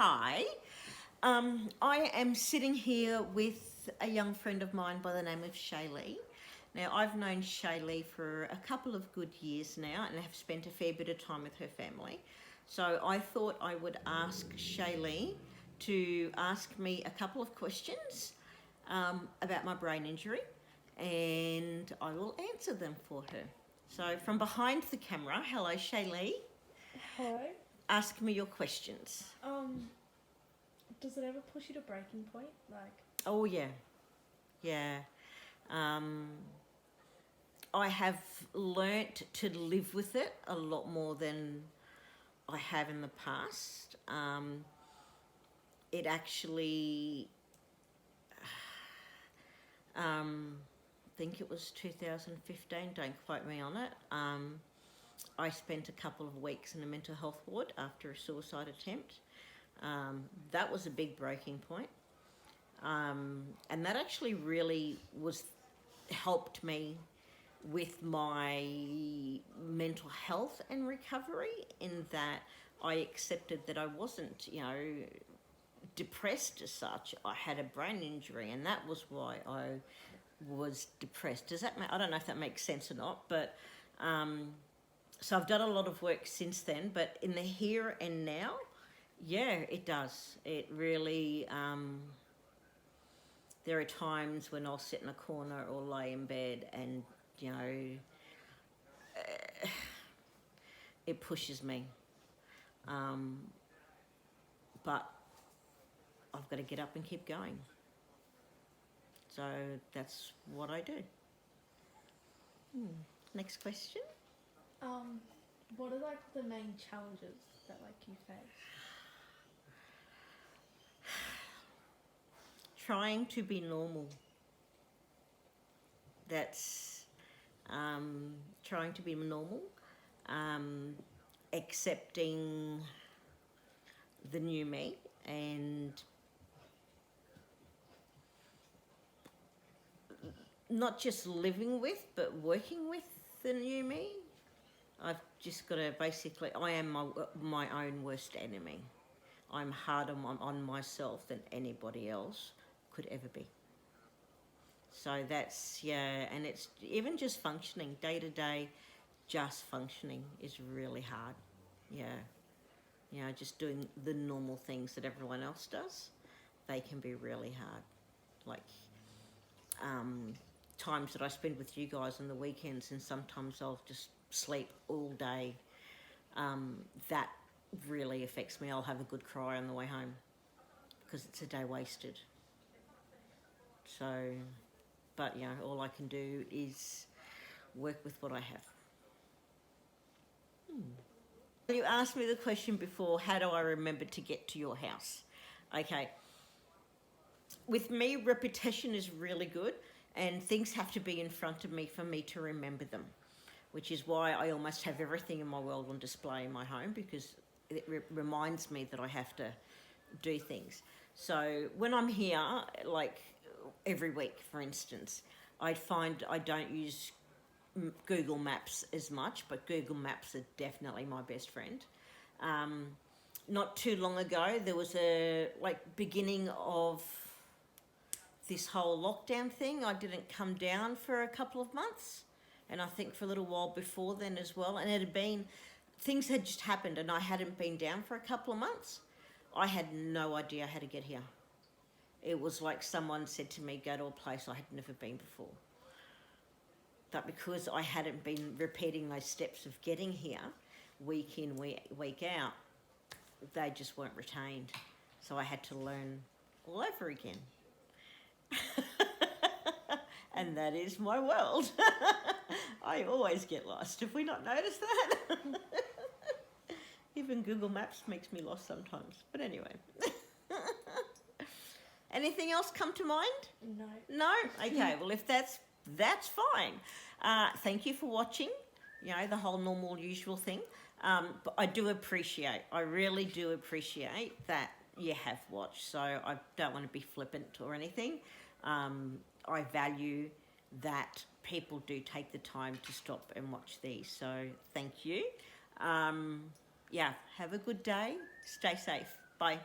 Hi, I am sitting here with a young friend of mine by the name of Shaylee. Now, I've known Shaylee for a couple of good years now and have spent a fair bit of time with her family. So I thought I would ask Shaylee to ask me a couple of questions about my brain injury, and I will answer them for her. So from behind the camera, hello Shaylee, Hello. ask me your questions. Does it ever push you to breaking point? Oh yeah, yeah. I have learnt to live with it a lot more than I have in the past. It actually, I think it was 2015, don't quote me on it. I spent a couple of weeks in a mental health ward after a suicide attempt. That was a big breaking point. And that actually really helped me with my mental health and recovery, in that I accepted that I wasn't, depressed as such. I had a brain injury, and that was why I was depressed. I don't know if that makes sense or not, but so I've done a lot of work since then, but in the here and now, yeah, it does. It really, there are times when I'll sit in a corner or lay in bed and, it pushes me. But I've got to get up and keep going. So that's what I do. Next question. What are the main challenges that you face? Trying to be normal. That's trying to be normal. Accepting the new me and not just living with, but working with the new me. I've just got to I am my own worst enemy. I'm harder on myself than anybody else could ever be. So that's, yeah, and it's even just functioning day to day, just functioning is really hard. Yeah. Just doing the normal things that everyone else does, they can be really hard. Like, times that I spend with you guys on the weekends, and sometimes I'll just sleep all day. That really affects me. I'll have a good cry on the way home because it's a day wasted. So, but all I can do is work with what I have. You asked me the question before, how do I remember to get to your house? Okay. With me, repetition is really good, and things have to be in front of me for me to remember them, which is why I almost have everything in my world on display in my home, because it reminds me that I have to do things. So when I'm here, like every week, for instance, I find I don't use Google Maps as much, but Google Maps are definitely my best friend. Not too long ago, there was a beginning of this whole lockdown thing. I didn't come down for a couple of months, and I think for a little while before then as well. And things had just happened, and I hadn't been down for a couple of months. I had no idea how to get here. It was like someone said to me, go to a place I had never been before. But because I hadn't been repeating those steps of getting here week in, week out, they just weren't retained. So I had to learn all over again. And that is my world. I always get lost. Have we not noticed that? Even Google Maps makes me lost sometimes. But anyway. Anything else come to mind? No. No? Okay, well, if that's fine. Thank you for watching, the whole normal, usual thing. But I really do appreciate that you have watched. So I don't want to be flippant or anything. I value that people do take the time to stop and watch these. So thank you. Have a good day. Stay safe. Bye.